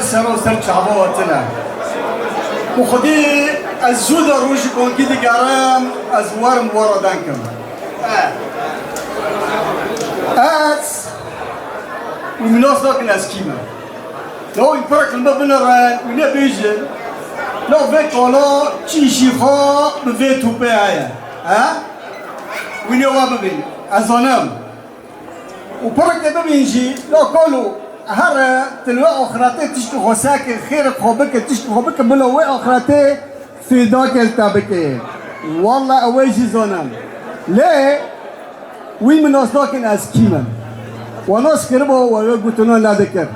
سر و سر چاباتنا وخدي الزود روش كون كده قرام از ورم وردانكم از ومناس لكن از كيما لو يفرق المبنران ولا بيجن لو فيك ولا تشي خا بفيتو بيايا ها وين يوابا بين ازونام وبرك بيجي لو قالوا هر تلوا اخراتي تشتو خوساك خير خوبك تشتو خوبك بلو اخراتي في ذاك التابكي والله اويجي زونام ليه وين من اصلاكن از كيما وناس كربو ويقولون لا ذكر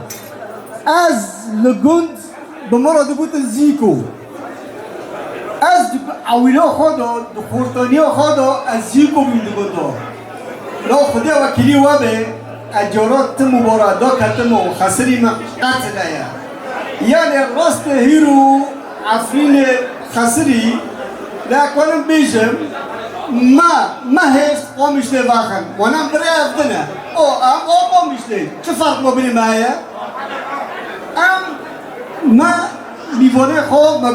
از لجند بمرض قلت الزيكو از عويلو خدو دخورتانيو خدو از زيكو من دقوتو لو خدي وكيلي وابه اجورات مباراه كتمو خسري ما قتليا يعني راست هيرو عفرين خسري لا كون بيجم ما هيش قومش لباخن وانا بري افدنا او قومش لي شو فرق ما بين معايا ما بيفوني خو ما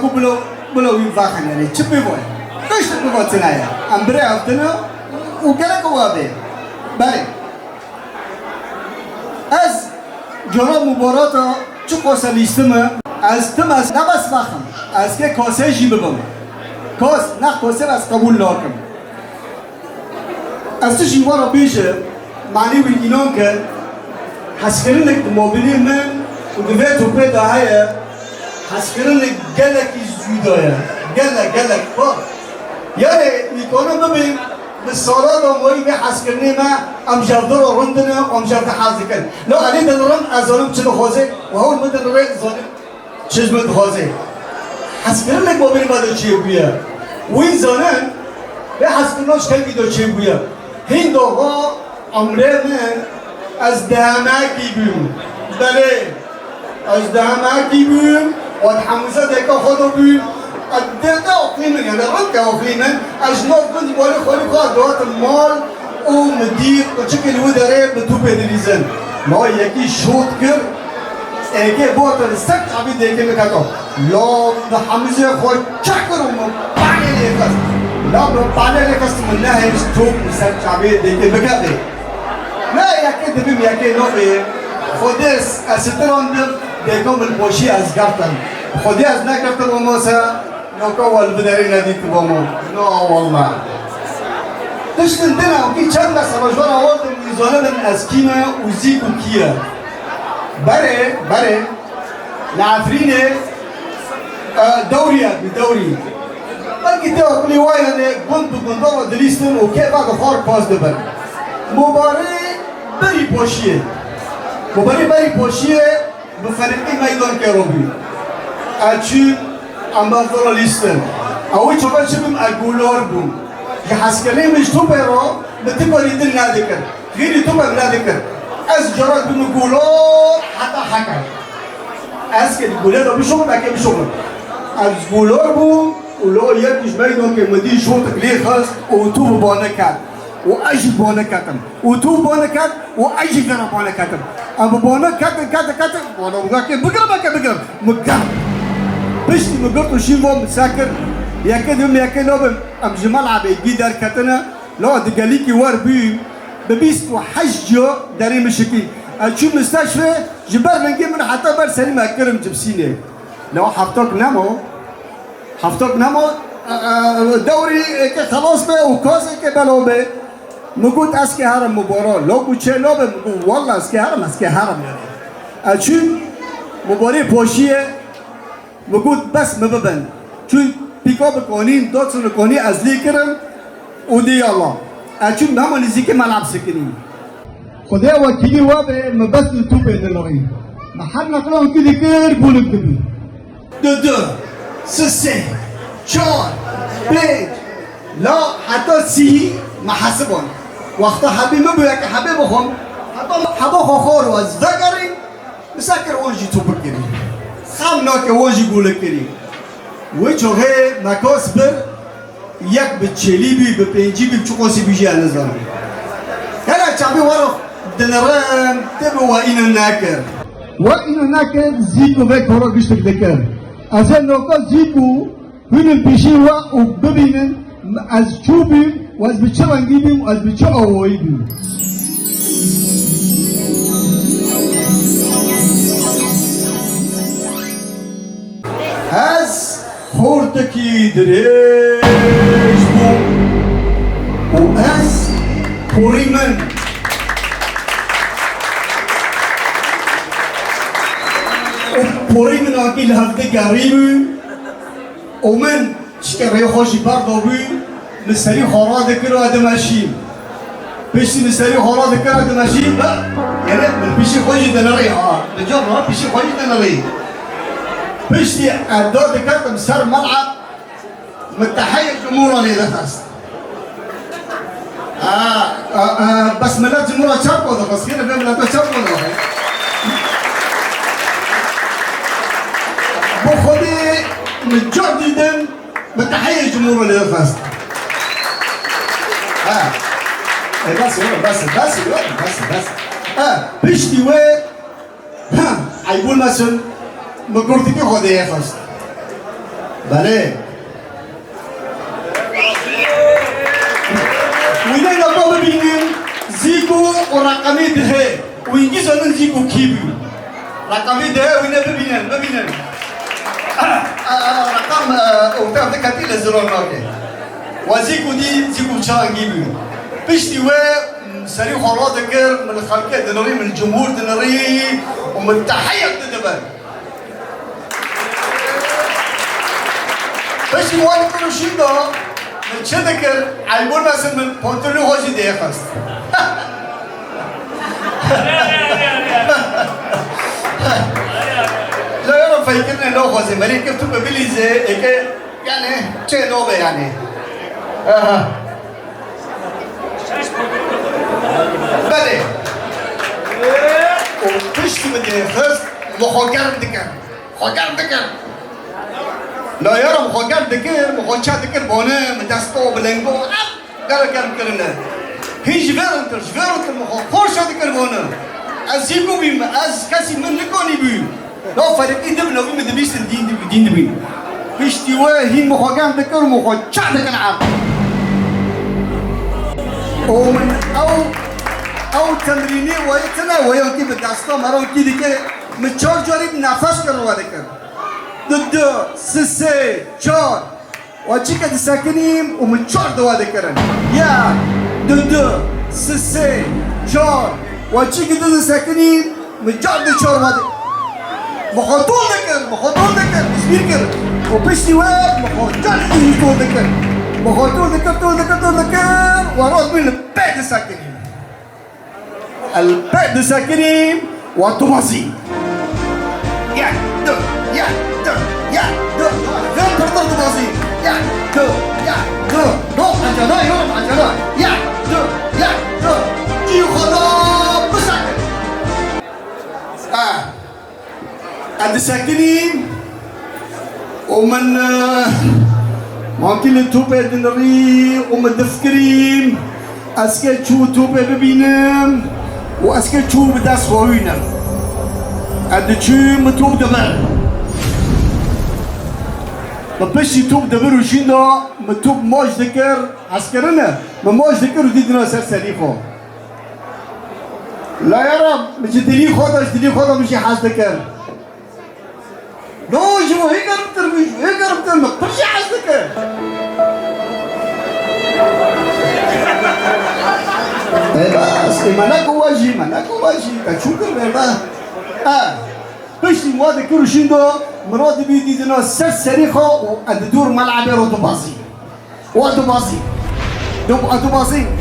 بلو يباخن يعني شو بيفون ايش بيفون تنايا بري افدنا وكلك وابه بله از جرا مباراتا چو کاسه لیستمه از تم از نبس بخم از که کاسه جی ببم کاس نه کاسه از قبول ناکم از تو جیوارا بیشه معنی وی اینان که حسکرنک موبیلی من و دوی توپه داهیه حسکرنک گلکی زودایه گلک با یعنی میکنم ببین بالصلاة وموي بحس كرني ما أم جردر رندنا أم جرد حازكن لو علي دلرم أزالم تشد خوزه وهو المدن رأي زالم تشجمد خوزه حس كرنك بابين ما ده شيء بيا وين زالن بحس كرناش كل بيدو شيء بيا هين دوها أمره من از دهماكي بيم بله از دهماكي بيم وتحمسه ديكا خدو بيم الدهده أقليمن يعني رنك أقليمن أجناب كنت بقولي خولي خواهد دوات المال ومدير وشكل وداري بتوبة دليزن ما هو يكي شوط كر ايكي بوتر السك عبيد ايكي مكاتو لا بحمزة خوي شكر ومبعني ليكس لا مبعني ليكس من نهي توب السك عبيد ايكي مكاتو لا يكي دبيم يكي نوبي خودس أسترون ديكم البوشي أزغرتن خودي أزناكرتن وموسى نوكو البداري ناديك بومو نو والله تشتن دنا وكي چند سرجوان آورد میزانه من اسکینه و زیک و کیه بره لعفرین دوریه بدوری بلکه ته اقلی وایه ده گند بگنده و دلیستن و که بعد خار پاس ده بر مباره بری پوشیه بفرقی میدان که رو بی اچون اما فرالیستن اوی چوبه چبیم اگولار بوم که حسکرین مش تو برا بتباری دل نادکر غیری تو بر نادکر از جرات بمگولار حتی حکر از که گولار رو بشوم بکه بشوم از گولار بوم ولو یکیش میدون که مدی شو تکلی خاص و تو بانه کرد و ایشی بانه کردم و تو بانه کرد و ایشی درا بانه کردم اما بانه کردم بانه بگرم مگرم بشتی مگرد و شیوام مساکر یکی نوبم ام جمال عبیدی در کتنه لو دقالی کی وار بیم ببیست و حجو داری مشکی چون مستشفى جبر منجي من حتى بر سليم أكرم جبسينه لو حفتك نمو دوري خلاص به وكاس كبلو به مقول اسكي هرم مباراة لو بوچه لو به والله اسكي هرم يعني چون مباراة پوشیه مقول بس مببن چون پیکا بکنین دادسون کنی از لیکرم و دی الله چون همون نزدیک ملعب سکنیم خدا وکیلی و به مبسل تو بدلوی محل نقلان که دیگر بولک دبی دو سه چهار پنج لا حتی سی محسبان وقتا حبی مبویا که حبی بخون حتی حبا خوخور و از وگرین مساکر وانجی تو بکنی خم ناکه وانجی بولک کنی و چوغه مکاس بر یک به چلی بی به پنجی بی چوکاسی بیجی انزانم هلا چابی وارو دنرم تبو و اینو نکر وإنه ناكل زيكو في كورا بيشتك دكر أزل نوكا زيكو هن البشيوة وببينن از چوبیم و از بچه رنگیبیم و از بچه آواییبیم از خورتکی دریش بو و از پوری من و پوری من آکی لحفظه گریبیم و من شکره خوشی بردابی مستری خورا دکر و ادماشیم پیشی مستری خورا دکر و ادماشیم با یعنی من پیشی خوشی دنری ها نجار ها پیشی خوشی دنری پیشی ادار دکرتم سر ملعب متحيي جمهورا لدخست بس ملات جمهورا شابو ده بس كده بيعمل هذا شابو ده بخدي متجددا متحيي جمهورا لدخست بس بيشتي وين هيقول مثلا ما قلت كي خدي يا خست بله وإذا نبغى بينهم زيكو ورقمي ده وإنجيز أنا زيكو كيبو رقمي ده وين ببينن رقم وتعرف كتير الزرار ناكي وزيكو دي زيكو شان كيبو بيشتي سريع خلاص ذكر من الخلق دنوري من الجمهور دنوري ومن تحية تدبر بيشتي موالي كل شيء ده چه ذكر عيبون مثلا من پانتولو خوشی دیگه خواست لا يرى فايكرنا لو خوزي مريم كيف تبقى بليزة إيك يعني چه نوبة يعني بله وبشتي مدينة خواست مخوكر دكر لا يرى مخوكر دكر مخوكر دكر بونه مدستو بلنگو قال كرنا هي جبرنتر مخوكر دكر بونه أزيكو بيم أز كاسي من لكوني بيم لا فرق إدم لو بيم دبيس الدين بيم بيشتي هي مخوكر دكر مخوكر دكر عام ومن أو تمريني ويتنا ويوكي بدستو مرو كي دكر متشار جاري بنفس كروا دكر ضد سسي شار وجيك تساكنين ومتشار دوا ذكرن يا ضد سسي شار وجيك تساكنين متشار دشار ما مخاطول ذكر مش وبشتي وين مخاطول ذكر ورد من البيت الساكنين البيت الساكنين وتمازي يا فين ترضى تمازي يا روح عجلة يا جي خدا بساكن عند ساكنين ومن ممكن التوبة دنري ومن دفكرين أسكت شو توبة ببينم وأسكت شو بداس خوينا عند شو متوب دمر بس يتوب دبر وشينا متوب ماش ذكر عسكرنا ما ماش ذكر وديدنا سر سليفه لا يا رب مش دليل خدا مش حاس ذكر نو جو هيك ربتر ما برجع حاس ذكر بس منك واجي كشكر بقى بس ما ذكر وشينا مراد بيدي دنا سريخه وادور ملعب رودو بازي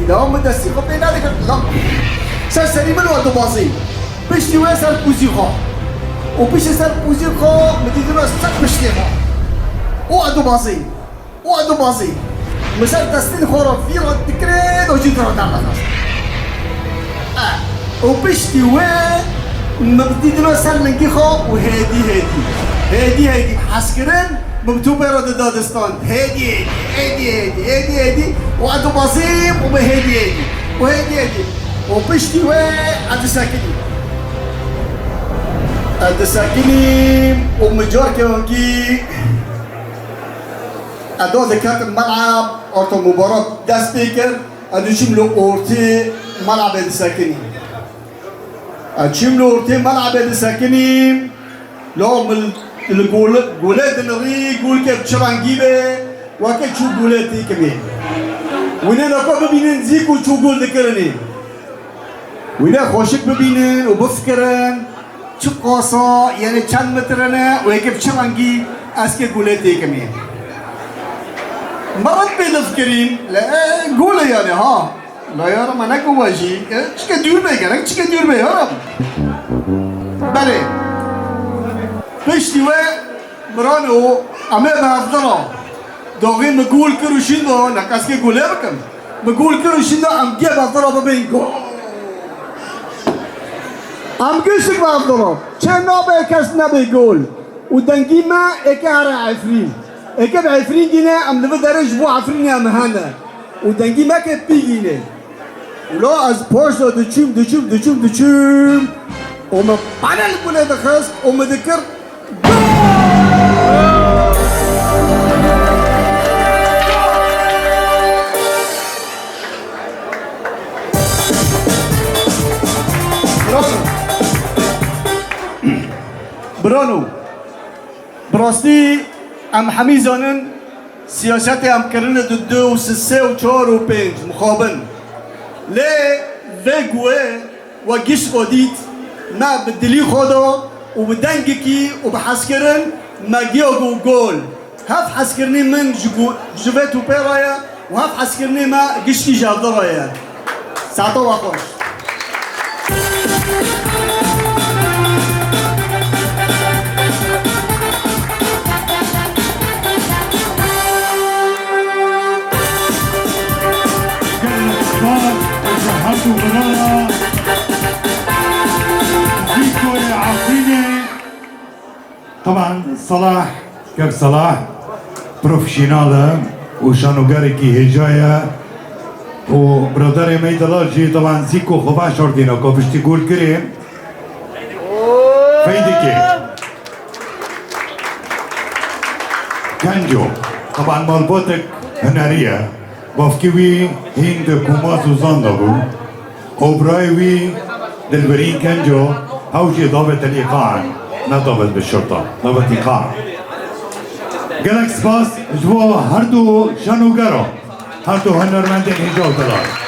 اذا هم مدسي قبل هذيك لا سري من رودو بازي باش تواسر بوزيخه وباش يسر بوزيخه مديدنا سك بشتيها وادو بازي مسار تستين خرا في رد تكريد وجيت رد على خلاص وباش مبديدنا سر لنكيخه وهادي حسكرن مكتوبة رد دادستان هادي وعدو بصيب وهادي وبشتي عدو ساكنين الدساكيني ومجوركي ونكي أدو ذكرت الملعب أورتو مباراة دا سبيكر أدو شملو أورتي ملعب الدساكيني أتشملو أورتي ملعب الدساكيني لو من الجولات النري يقول كيف شرانجيبه وكيف شو جولاتي كمان وين نقول ببينن زيك وشو جول ذكرني وين خوشك ببينن وبفكرن شو قصة يعني كم مترنا وكيف شرانجي أسكت جولاتي كمان مرات بنفكرين لا قول يعني ها لا يا رب أنا كواجي إيش كدير بيجي أنا إيش كدير بيجي يا رب بله بشتوى مرانو أما بهذرة دوغي مقول كروشينو نكاسكي قوليركم مقول كروشينو أم جاب هذرة ببينكو أم كيسك بهذرة شنو بيكاس نبي قول ودنجيما إكارة عفرين إكاب عفرين جينا أم نبدأ بو عفرين يا مهانا ودنجيما كبيجينا ولا از بوشو دشوم وما بعنا الكل دخس وما ذكر برونو براستي ام حميزانن سياساتي ام كرنا دو وسسي وشور وبينج مخابن ليه فيجوه وجيش وديت ما بدلي خدا وبدنجكي وبحسكرن ما جيوجو جول هاف حسكرني من جوفيتو بيرايا وهاف حسكرني ما جيشتي جابدرايا ساعتو واخوش ورانا زيكو يا عفريني طبعا صلاح كيف صلاح بروفيشنال وشانوغاريكي هجايا وبرادر ميدلاجي طبعا زيكو خبا شوردينا كوفش تقول كريم فيديكي كانجو طبعا مالبوتك هنارية بافكيوي هند كوماس وزاندابو وبرايوي دلبرين كانجو هوجي ضابط الإيقاع نضبط بالشرطة ضابط إيقاع جالكس باس جوا هردو شانو جارو هردو هنرمندين هجاو تلار